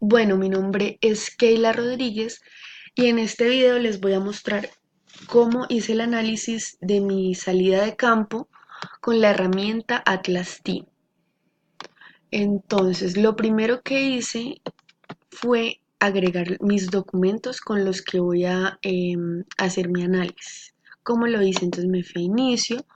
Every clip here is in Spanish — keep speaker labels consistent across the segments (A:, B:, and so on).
A: Bueno, mi nombre es Keila Rodríguez y en este video les voy a mostrar cómo hice el análisis de mi salida de campo con la herramienta Atlas T. Entonces, lo primero que hice fue agregar mis documentos con los que voy a hacer mi análisis. ¿Cómo lo hice? Entonces me fui a inicio,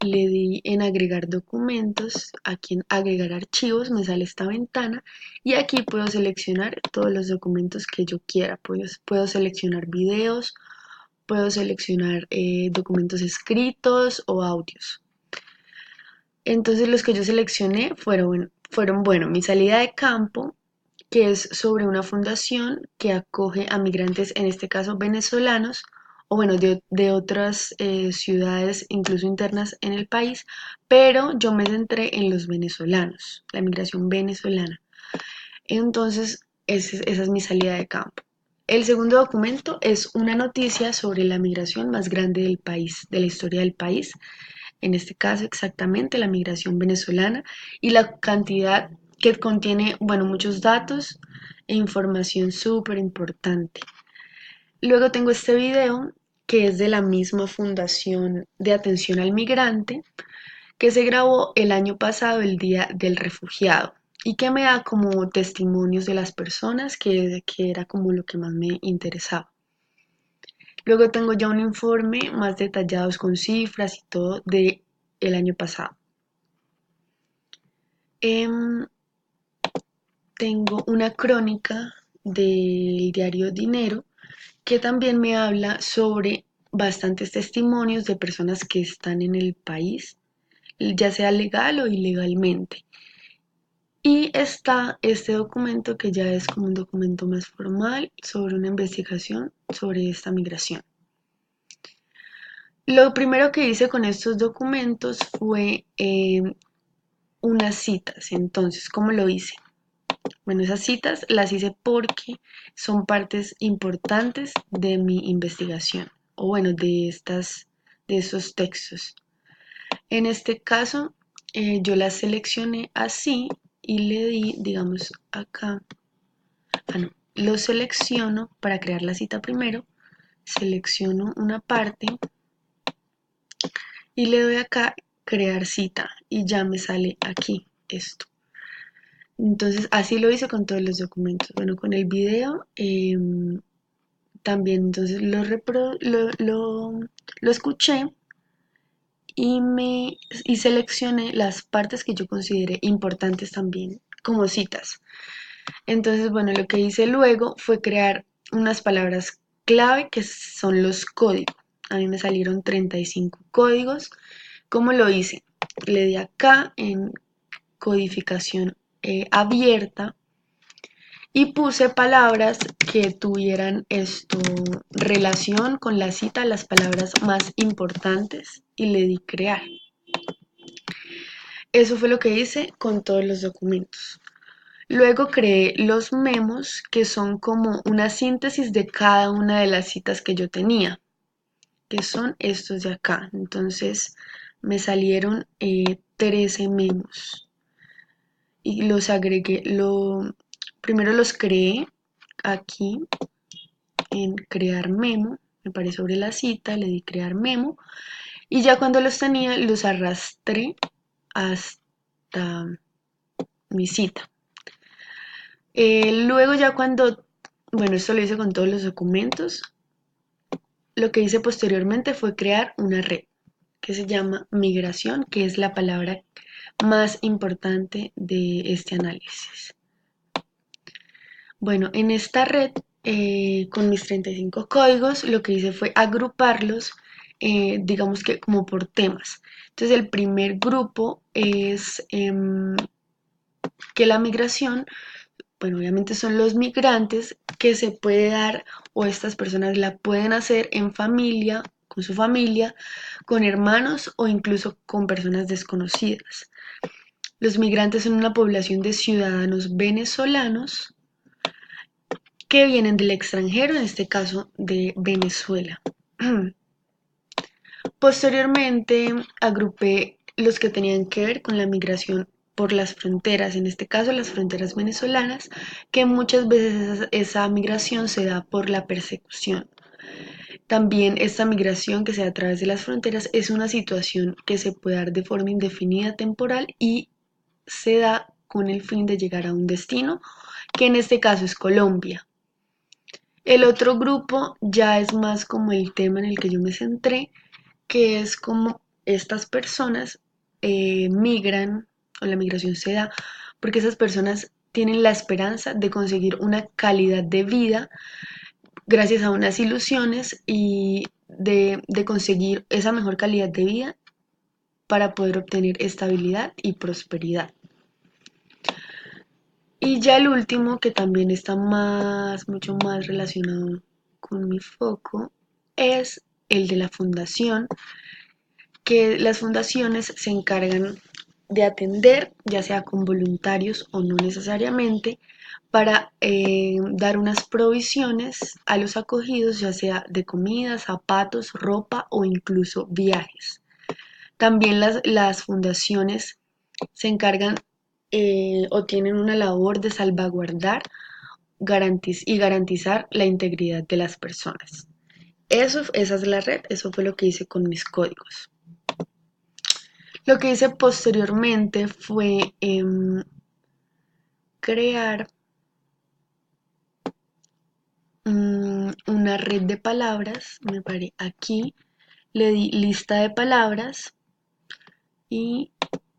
A: le di en agregar documentos, aquí en agregar archivos me sale esta ventana y aquí puedo seleccionar todos los documentos que yo quiera. Puedo seleccionar videos, puedo seleccionar documentos escritos o audios. Entonces los que yo seleccioné fueron mi salida de campo, que es sobre una fundación que acoge a migrantes, en este caso venezolanos, o bueno, de otras ciudades, incluso internas en el país, pero yo me centré en los venezolanos, la migración venezolana. Entonces, esa es mi salida de campo. El segundo documento es una noticia sobre la migración más grande del país, de la historia del país, en este caso exactamente la migración venezolana y la cantidad que contiene, bueno, muchos datos e información súper importante. Luego tengo este video que es de la misma Fundación de Atención al Migrante, que se grabó el año pasado, el Día del Refugiado, y que me da como testimonios de las personas, que era como lo que más me interesaba. Luego tengo ya un informe más detallado con cifras y todo de el año pasado. Em, Tengo una crónica del diario Dinero que también me habla sobre bastantes testimonios de personas que están en el país, ya sea legal o ilegalmente. Y está este documento que ya es como un documento más formal sobre una investigación sobre esta migración. Lo primero que hice con estos documentos fue unas citas. Entonces, ¿cómo lo hice? Bueno, esas citas las hice porque son partes importantes de mi investigación, o bueno, de esos textos. En este caso, yo las seleccioné así y le di, digamos, acá, no, lo selecciono para crear la cita primero, selecciono una parte y le doy acá crear cita y ya me sale aquí esto. Entonces, así lo hice con todos los documentos. Bueno, con el video también, entonces lo escuché y seleccioné las partes que yo consideré importantes también como citas. Entonces, bueno, lo que hice luego fue crear unas palabras clave que son los códigos. A mí me salieron 35 códigos. ¿Cómo lo hice? Le di acá en codificación abierta y puse palabras que tuvieran esto relación con la cita, las palabras más importantes y le di crear. Eso fue lo que hice con todos los documentos. Luego creé los memos, que son como una síntesis de cada una de las citas que yo tenía, que son estos de acá. Entonces me salieron 13 memos y los agregué, primero los creé aquí en crear memo, me paré sobre la cita, le di crear memo y ya cuando los tenía los arrastré hasta mi cita. Luego ya bueno, esto lo hice con todos los documentos, lo que hice posteriormente fue crear una red que se llama migración, que es la palabra más importante de este análisis. Bueno, en esta red, con mis 35 códigos, lo que hice fue agruparlos, digamos que como por temas. Entonces, el primer grupo es que la migración, bueno, obviamente son los migrantes que se puede dar o estas personas la pueden hacer en familia, con su familia, con hermanos o incluso con personas desconocidas. Los migrantes son una población de ciudadanos venezolanos que vienen del extranjero, en este caso de Venezuela. Posteriormente agrupé los que tenían que ver con la migración por las fronteras, en este caso las fronteras venezolanas, que muchas veces esa migración se da por la persecución. También esta migración que se da a través de las fronteras es una situación que se puede dar de forma indefinida, temporal, y se da con el fin de llegar a un destino, que en este caso es Colombia. El otro grupo ya es más como el tema en el que yo me centré, que es como estas personas migran, o la migración se da porque esas personas tienen la esperanza de conseguir una calidad de vida gracias a unas ilusiones y de conseguir esa mejor calidad de vida para poder obtener estabilidad y prosperidad. Y ya el último, que también está mucho más relacionado con mi foco, es el de la fundación, que las fundaciones se encargan de atender, ya sea con voluntarios o no necesariamente, para dar unas provisiones a los acogidos, ya sea de comida, zapatos, ropa o incluso viajes. También las fundaciones se encargan o tienen una labor de salvaguardar y garantizar la integridad de las personas. Esa es la red, eso fue lo que hice con mis códigos. Lo que hice posteriormente fue crear una red de palabras. Me paré aquí, le di lista de palabras y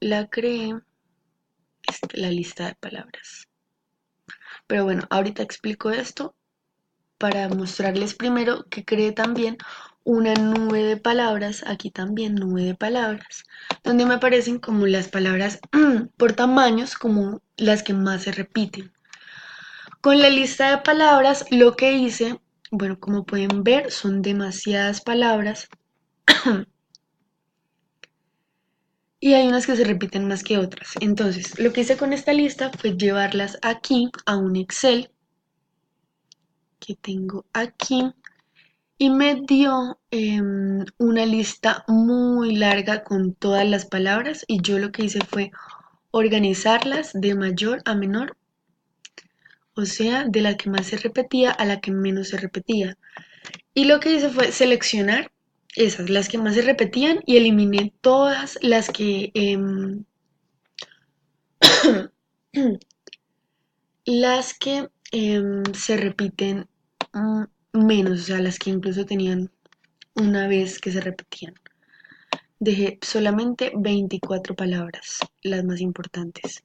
A: la creé, la lista de palabras. Pero bueno, ahorita explico esto para mostrarles primero que creé también una nube de palabras, aquí también nube de palabras, donde me aparecen como las palabras por tamaños, como las que más se repiten. Con la lista de palabras lo que hice, bueno, como pueden ver, son demasiadas palabras y hay unas que se repiten más que otras. Entonces, lo que hice con esta lista fue llevarlas aquí a un Excel que tengo aquí y me dio una lista muy larga con todas las palabras y yo lo que hice fue organizarlas de mayor a menor, o sea, de la que más se repetía a la que menos se repetía. Y lo que hice fue seleccionar esas, las que más se repetían, y eliminé todas las que se repiten menos, o sea, las que incluso tenían una vez que se repetían. Dejé solamente 24 palabras, las más importantes.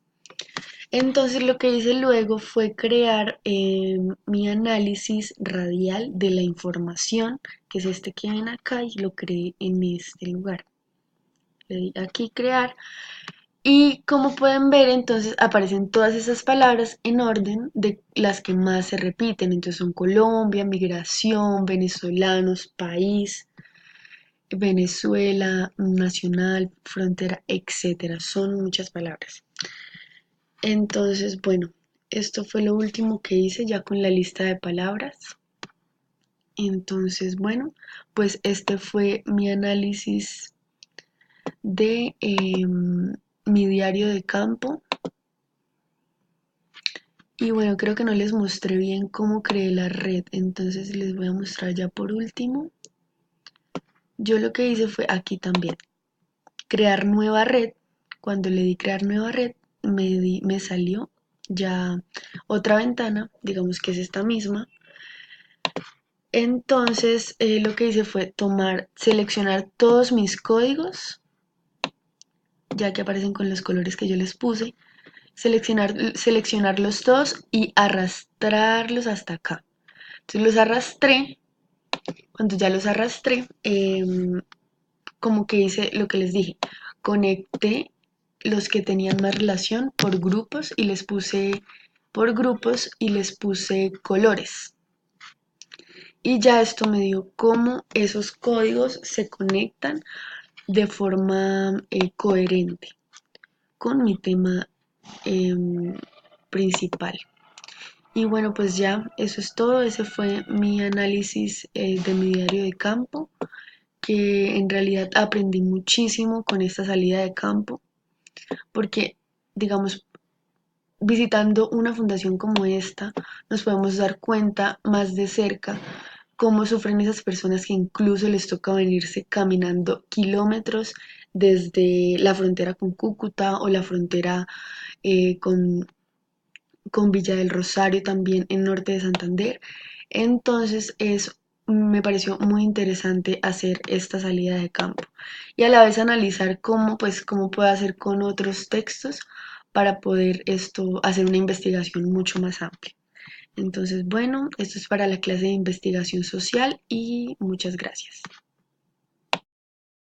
A: Entonces lo que hice luego fue crear mi análisis radial de la información, que es este que ven acá, y lo creé en este lugar. Le di aquí crear y como pueden ver entonces aparecen todas esas palabras en orden de las que más se repiten. Entonces son Colombia, migración, venezolanos, país, Venezuela, nacional, frontera, etcétera. Son muchas palabras. Entonces, bueno, esto fue lo último que hice ya con la lista de palabras. Entonces, bueno, pues este fue mi análisis de mi diario de campo. Y bueno, creo que no les mostré bien cómo creé la red, entonces les voy a mostrar ya por último. Yo lo que hice fue aquí también, crear nueva red. Cuando le di crear nueva red, me salió ya otra ventana, digamos que es esta misma. Entonces lo que hice fue seleccionar todos mis códigos, ya que aparecen con los colores que yo les puse, seleccionarlos todos y arrastrarlos hasta acá. Entonces los arrastré. Cuando ya los arrastré, como que hice lo que les dije, conecté los que tenían más relación por grupos y les puse colores. Y ya esto me dio cómo esos códigos se conectan de forma coherente con mi tema principal. Y bueno, pues ya eso es todo. Ese fue mi análisis de mi diario de campo, que en realidad aprendí muchísimo con esta salida de campo, porque digamos, visitando una fundación como esta, nos podemos dar cuenta más de cerca cómo sufren esas personas que incluso les toca venirse caminando kilómetros desde la frontera con Cúcuta o la frontera eh, con, con Villa del Rosario también en norte de Santander. Entonces me pareció muy interesante hacer esta salida de campo y a la vez analizar cómo, pues, cómo puedo hacer con otros textos para poder hacer una investigación mucho más amplia. Entonces, bueno, esto es para la clase de investigación social y muchas gracias.